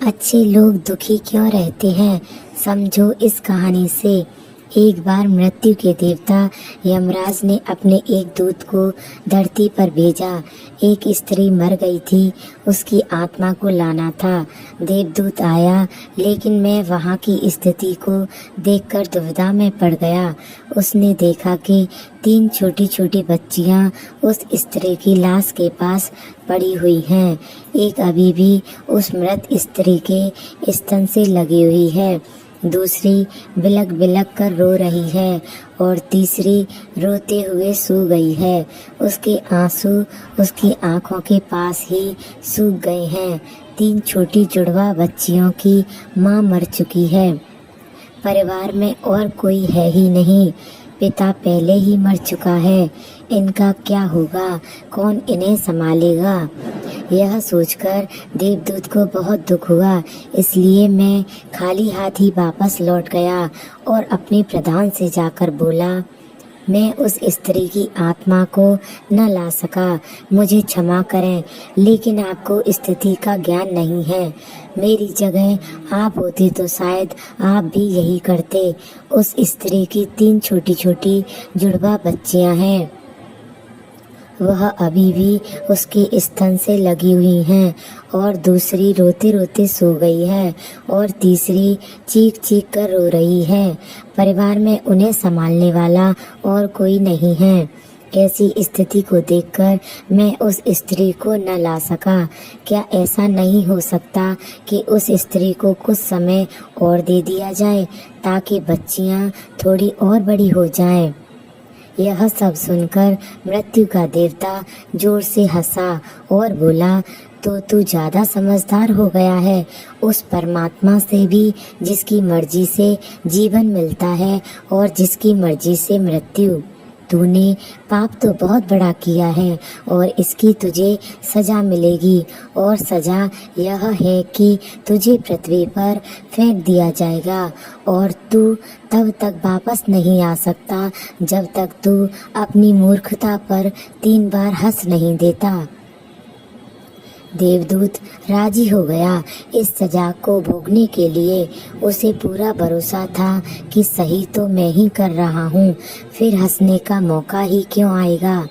अच्छे लोग दुखी क्यों रहते हैं, समझो इस कहानी से। एक बार मृत्यु के देवता यमराज ने अपने एक दूत को धरती पर भेजा। एक स्त्री मर गई थी, उसकी आत्मा को लाना था। देवदूत आया, लेकिन मैं वहाँ की स्थिति को देखकर दुविधा में पड़ गया। उसने देखा कि 3 छोटी छोटी बच्चियाँ उस स्त्री की लाश के पास पड़ी हुई हैं। एक अभी भी उस मृत स्त्री के स्तन से लगी हुई है, दूसरी बिलक बिलक कर रो रही है और तीसरी रोते हुए सो गई है। उसके आंसू उसकी आंखों के पास ही सूख गए हैं। 3 छोटी जुड़वा बच्चियों की माँ मर चुकी है। परिवार में और कोई है ही नहीं। पिता पहले ही मर चुका है। इनका क्या होगा, कौन इन्हें संभालेगा? यह सोचकर देवदूत को बहुत दुख हुआ। इसलिए मैं खाली हाथ ही वापस लौट गया और अपने प्रधान से जाकर बोला, मैं उस स्त्री की आत्मा को न ला सका, मुझे क्षमा करें। लेकिन आपको स्थिति का ज्ञान नहीं है। मेरी जगह आप होती तो शायद आप भी यही करते। उस स्त्री की 3 छोटी छोटी जुड़वा बच्चियां हैं, वह अभी भी उसके स्तन से लगी हुई हैं और दूसरी रोते रोते सो गई है और तीसरी चीख चीख कर रो रही है। परिवार में उन्हें संभालने वाला और कोई नहीं है। ऐसी स्थिति को देखकर मैं उस स्त्री को न ला सका। क्या ऐसा नहीं हो सकता कि उस स्त्री को कुछ समय और दे दिया जाए ताकि बच्चियां थोड़ी और बड़ी हो जाएं? यह सब सुनकर मृत्यु का देवता जोर से हंसा और बोला, तो तू ज्यादा समझदार हो गया है। उस परमात्मा से भी जिसकी मर्जी से जीवन मिलता है और जिसकी मर्जी से मृत्यु। तूने पाप तो बहुत बड़ा किया है और इसकी तुझे सजा मिलेगी। और सजा यह है कि तुझे पृथ्वी पर फेंक दिया जाएगा और तू तब तक वापस नहीं आ सकता जब तक तू अपनी मूर्खता पर 3 बार हंस नहीं देता। देवदूत राजी हो गया। इस सजा को भोगने के लिए उसे पूरा भरोसा था कि सही तो मैं ही कर रहा हूँ, फिर हंसने का मौका ही क्यों आएगा।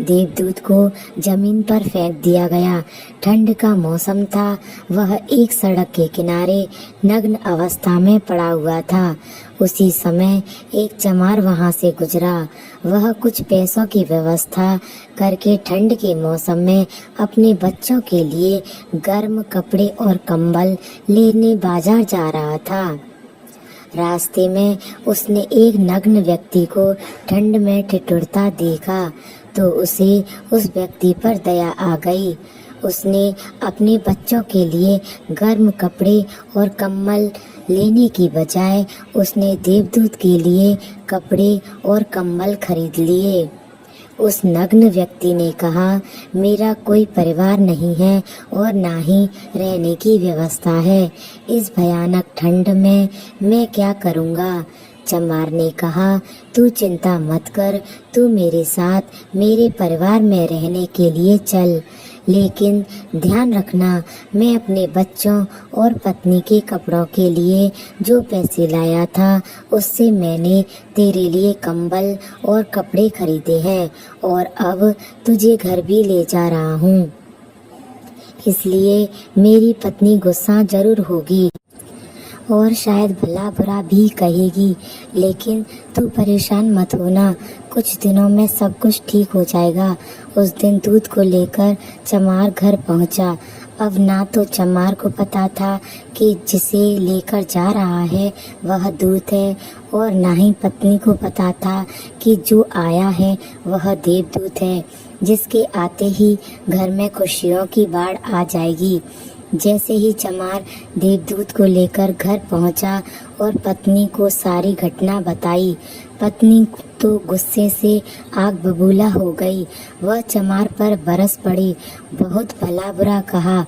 देवदूत को जमीन पर फेंक दिया गया। ठंड का मौसम था। वह एक सड़क के किनारे नग्न अवस्था में पड़ा हुआ था। उसी समय एक चमार वहां से गुजरा। वह कुछ पैसों की व्यवस्था करके ठंड के मौसम में अपने बच्चों के लिए गर्म कपड़े और कंबल लेने बाजार जा रहा था। रास्ते में उसने एक नग्न व्यक्ति को ठंड में ठिठुरता देखा तो उसे उस व्यक्ति पर दया आ गई। उसने अपने बच्चों के लिए गर्म कपड़े और कंबल लेने की बजाय उसने देवदूत के लिए कपड़े और कंबल खरीद लिए। उस नग्न व्यक्ति ने कहा, मेरा कोई परिवार नहीं है और ना ही रहने की व्यवस्था है। इस भयानक ठंड में मैं क्या करूँगा? चमार ने कहा, तू चिंता मत कर, तू मेरे साथ मेरे परिवार में रहने के लिए चल। लेकिन ध्यान रखना, मैं अपने बच्चों और पत्नी के कपड़ों के लिए जो पैसे लाया था उससे मैंने तेरे लिए कंबल और कपड़े खरीदे हैं और अब तुझे घर भी ले जा रहा हूँ। इसलिए मेरी पत्नी गुस्सा जरूर होगी और शायद भला बुरा भी कहेगी, लेकिन तू परेशान मत होना, कुछ दिनों में सब कुछ ठीक हो जाएगा। उस दिन दूध को लेकर चमार घर पहुंचा। अब ना तो चमार को पता था कि जिसे लेकर जा रहा है वह दूत है और ना ही पत्नी को पता था कि जो आया है वह देवदूत है, जिसके आते ही घर में खुशियों की बाढ़ आ जाएगी। जैसे ही चमार देवदूत को लेकर घर पहुंचा और पत्नी को सारी घटना बताई, पत्नी तो गुस्से से आग बबूला हो गई। वह चमार पर बरस पड़ी, बहुत भला बुरा कहा।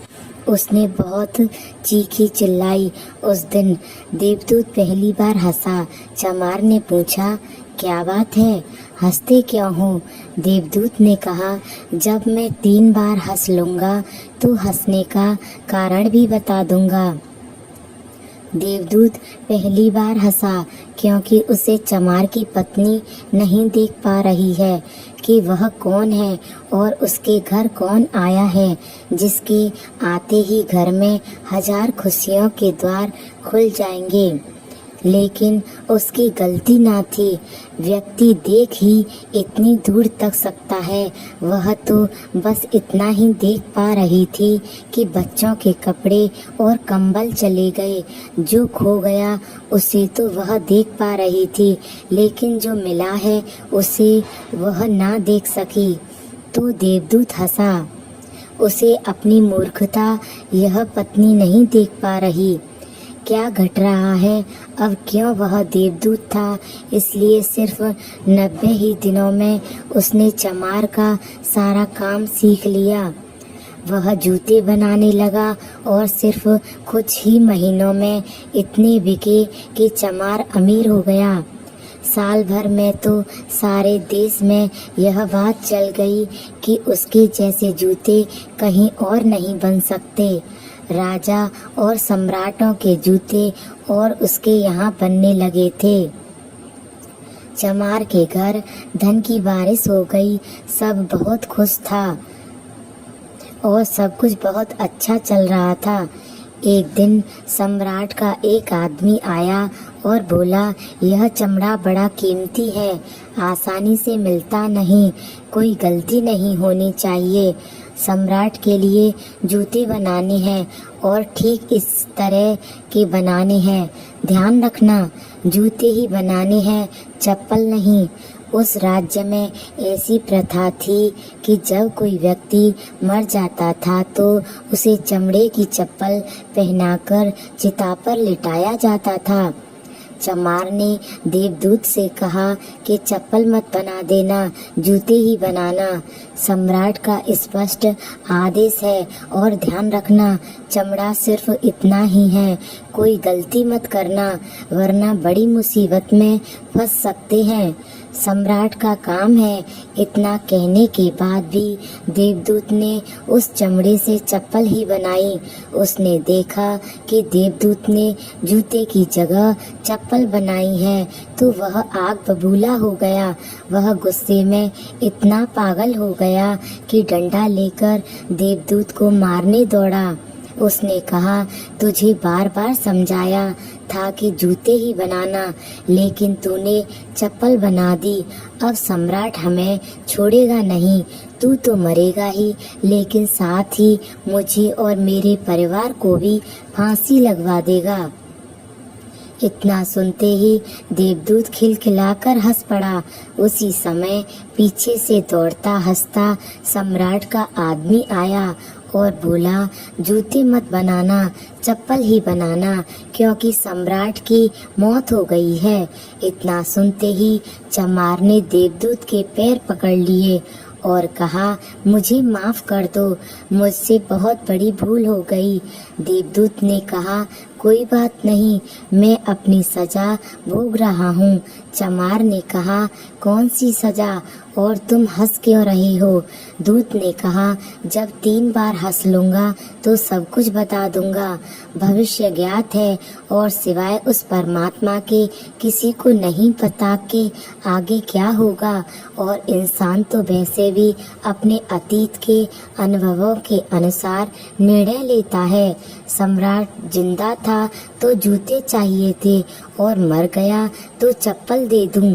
उसने बहुत चीखी चिल्लाई। उस दिन देवदूत पहली बार हंसा। चमार ने पूछा, क्या बात है, हंसते क्यों हो? देवदूत ने कहा, जब मैं 3 बार हंस लूँगा तो हंसने का कारण भी बता दूँगा। देवदूत पहली बार हंसा क्योंकि उसे चमार की पत्नी नहीं देख पा रही है कि वह कौन है और उसके घर कौन आया है, जिसके आते ही घर में 1000 खुशियों के द्वार खुल जाएंगे। लेकिन उसकी गलती ना थी। व्यक्ति देख ही इतनी दूर तक सकता है, वह तो बस इतना ही देख पा रही थी कि बच्चों के कपड़े और कंबल चले गए। जो खो गया उसे तो वह देख पा रही थी, लेकिन जो मिला है उसे वह ना देख सकी। तो देवदूत हंसा। उसे अपनी मूर्खता यह पत्नी नहीं देख पा रही। क्या घट रहा है? अब क्यों वह देवदूत था, इसलिए सिर्फ 90 ही दिनों में उसने चमार का सारा काम सीख लिया। वह जूते बनाने लगा और सिर्फ कुछ ही महीनों में इतने बिके कि चमार अमीर हो गया। साल भर में तो सारे देश में यह बात चल गई कि उसके जैसे जूते कहीं और नहीं बन सकते। राजा और सम्राटों के जूते और उसके यहाँ बनने लगे थे। चमार के घर धन की बारिश हो गई। सब बहुत खुश था और सब कुछ बहुत अच्छा चल रहा था। एक दिन सम्राट का एक आदमी आया और बोला, यह चमड़ा बड़ा कीमती है, आसानी से मिलता नहीं, कोई गलती नहीं होनी चाहिए। सम्राट के लिए जूते बनाने हैं और ठीक इस तरह के बनाने हैं। ध्यान रखना, जूते ही बनाने हैं, चप्पल नहीं। उस राज्य में ऐसी प्रथा थी कि जब कोई व्यक्ति मर जाता था तो उसे चमड़े की चप्पल पहनाकर चिता पर लिटाया जाता था। चमार ने देवदूत से कहा कि चप्पल मत बना देना, जूते ही बनाना। सम्राट का स्पष्ट आदेश है और ध्यान रखना, चमड़ा सिर्फ इतना ही है, कोई गलती मत करना वरना बड़ी मुसीबत में फंस सकते हैं। सम्राट का काम है। इतना कहने के बाद भी देवदूत ने उस चमड़े से चप्पल ही बनाई। उसने देखा कि देवदूत ने जूते की जगह चप्पल बनाई है तो वह आग बबूला हो गया। वह गुस्से में इतना पागल हो गया कि डंडा लेकर देवदूत को मारने दौड़ा। उसने कहा, तुझे बार बार समझाया था कि जूते ही बनाना, लेकिन तूने चप्पल बना दी। अब सम्राट हमें छोड़ेगा नहीं, तू तो मरेगा ही, लेकिन साथ ही मुझे और मेरे परिवार को भी फांसी लगवा देगा। इतना सुनते ही देवदूत खिलखिलाकर हंस पड़ा। उसी समय पीछे से दौड़ता हंसता सम्राट का आदमी आया और बोला, जूते मत बनाना, चप्पल ही बनाना, क्योंकि सम्राट की मौत हो गई है। इतना सुनते ही चमार ने देवदूत के पैर पकड़ लिए और कहा, मुझे माफ कर दो, मुझसे बहुत बड़ी भूल हो गई। देवदूत ने कहा, कोई बात नहीं, मैं अपनी सजा भोग रहा हूँ। चमार ने कहा, कौन सी सजा और तुम हंस क्यों रहे हो? दूत ने कहा, जब 3 बार हंस लूँगा तो सब कुछ बता दूंगा। भविष्य ज्ञात है और सिवाय उस परमात्मा के किसी को नहीं पता कि आगे क्या होगा, और इंसान तो वैसे भी अपने अतीत के अनुभवों के अनुसार निर्णय लेता है। सम्राट जिंदा था तो जूते चाहिए थे और मर गया तो चप्पल दे दूं।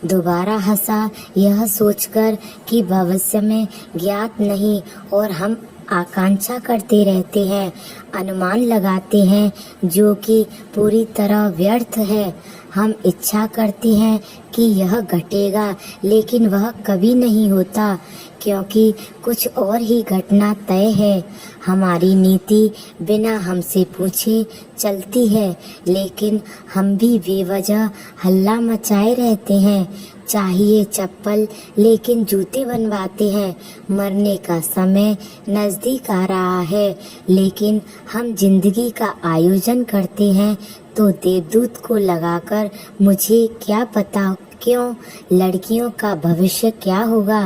दोबारा हंसा, यह सोचकर कि भविष्य में ज्ञात नहीं और हम आकांक्षा करते रहते हैं, अनुमान लगाते हैं, जो कि पूरी तरह व्यर्थ है। हम इच्छा करते हैं कि यह घटेगा, लेकिन वह कभी नहीं होता, क्योंकि कुछ और ही घटना तय है। हमारी नीति बिना हमसे पूछे चलती है, लेकिन हम भी बेवजह हल्ला मचाए रहते हैं। चाहिए चप्पल, लेकिन जूते बनवाते हैं। मरने का समय नजदीक आ रहा है, लेकिन हम जिंदगी का आयोजन करते हैं। तो देवदूत को लगाकर मुझे क्या पता क्यों, लड़कियों का भविष्य क्या होगा?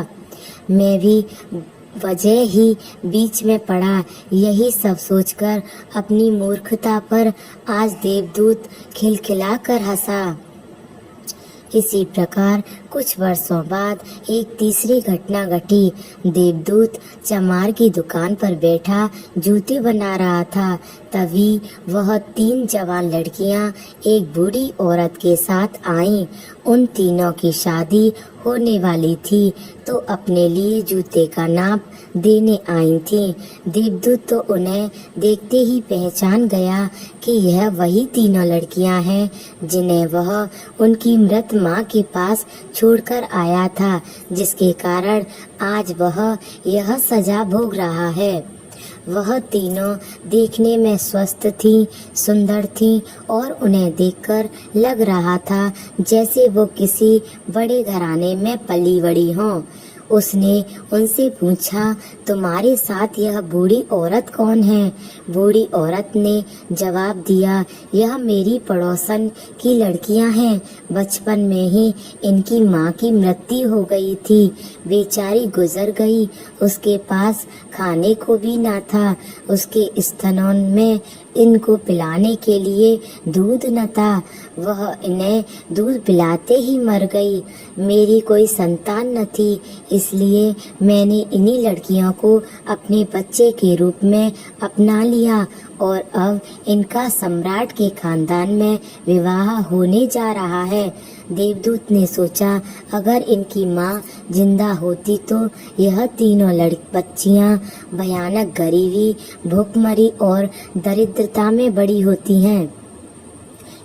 मैं भी वजह ही बीच में पड़ा। यही सब सोचकर अपनी मूर्खता पर आज देवदूत खिलखिलाकर हंसा। इसी प्रकार कुछ वर्षों बाद एक तीसरी घटना घटी। देवदूत चमार की दुकान पर बैठा जूते बना रहा था। तभी वह 3 जवान लड़कियां एक बूढ़ी औरत के साथ आईं। उन तीनों की शादी होने वाली थी तो अपने लिए जूते का नाप देने आई थी। देवदूत तो उन्हें देखते ही पहचान गया कि यह वही तीनों लड़कियां हैं जिन्हें वह उनकी मृत माँ के पास छोड़कर आया था, जिसके कारण आज वह यह सजा भोग रहा है। वह तीनों देखने में स्वस्थ थीं, सुंदर थीं और उन्हें देखकर लग रहा था जैसे वो किसी बड़े घराने में पली बड़ी हों। उसने उनसे पूछा, तुम्हारे साथ यह बूढ़ी औरत कौन है? बूढ़ी औरत ने जवाब दिया, यह मेरी पड़ोसन की लड़कियां हैं। बचपन में ही इनकी माँ की मृत्यु हो गई थी। बेचारी गुजर गई। उसके पास खाने को भी ना था। उसके स्तनों में इनको पिलाने के लिए दूध न था। वह इन्हें दूध पिलाते ही मर गई। मेरी कोई संतान न थी, इसलिए मैंने इन्हीं लड़कियों को अपने बच्चे के रूप में अपना लिया और अब इनका सम्राट के खानदान में विवाह होने जा रहा है। देवदूत ने सोचा, अगर इनकी माँ जिंदा होती तो यह तीनों बच्चियाँ भयानक गरीबी, भूखमरी और दरिद्रता में बड़ी होती हैं।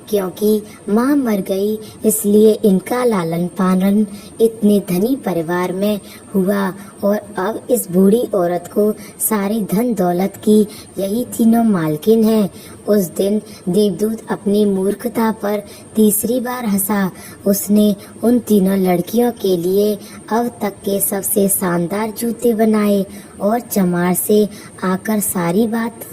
क्योंकि माँ मर गई इसलिए इनका लालन पालन इतने धनी परिवार में हुआ और अब इस बूढ़ी औरत को सारी धन दौलत की यही तीनों मालकिन हैं। उस दिन देवदूत अपनी मूर्खता पर तीसरी बार हंसा। उसने उन तीनों लड़कियों के लिए अब तक के सबसे शानदार जूते बनाए और चमार से आकर सारी बात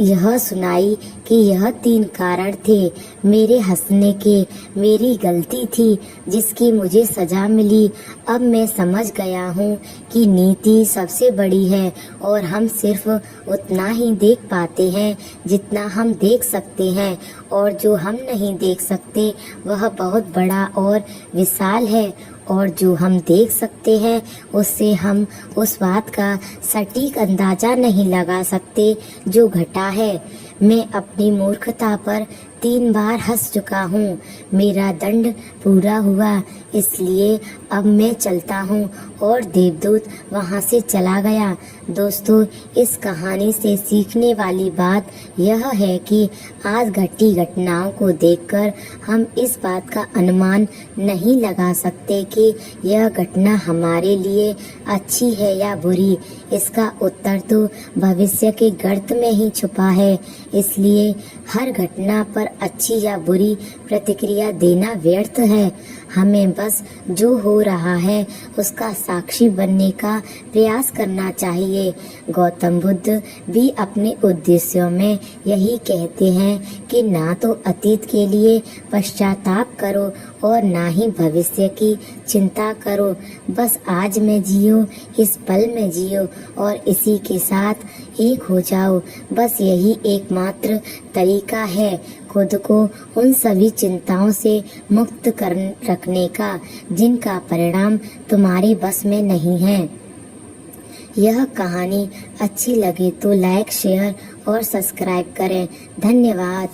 यह सुनाई कि यह 3 कारण थे मेरे हंसने के। मेरी गलती थी जिसकी मुझे सजा मिली। अब मैं समझ गया हूँ कि नीति सबसे बड़ी है और हम सिर्फ उतना ही देख पाते हैं जितना हम देख सकते हैं, और जो हम नहीं देख सकते वह बहुत बड़ा और विशाल है, और जो हम देख सकते हैं उससे हम उस बात का सटीक अंदाजा नहीं लगा सकते जो घटा है। मैं अपनी मूर्खता पर 3 बार हंस चुका हूँ। मेरा दंड पूरा हुआ, इसलिए अब मैं चलता हूँ। और देवदूत वहाँ से चला गया। दोस्तों, इस कहानी से सीखने वाली बात यह है कि आज घटी घटनाओं को देखकर हम इस बात का अनुमान नहीं लगा सकते कि यह घटना हमारे लिए अच्छी है या बुरी। इसका उत्तर तो भविष्य के गर्त में ही छुपा है। इसलिए हर घटना पर अच्छी या बुरी प्रतिक्रिया देना व्यर्थ है। हमें बस जो हो रहा है उसका साक्षी बनने का प्रयास करना चाहिए। गौतम बुद्ध भी अपने उद्देश्यों में यही कहते हैं कि ना तो अतीत के लिए पश्चाताप करो और ना ही भविष्य की चिंता करो। बस आज में जियो, इस पल में जियो और इसी के साथ एक हो जाओ। बस यही एकमात्र तरीका है खुद को उन सभी चिंताओं से मुक्त कर रखने का जिनका परिणाम तुम्हारे बस में नहीं है। यह कहानी अच्छी लगे तो लाइक, शेयर और सब्सक्राइब करें। धन्यवाद।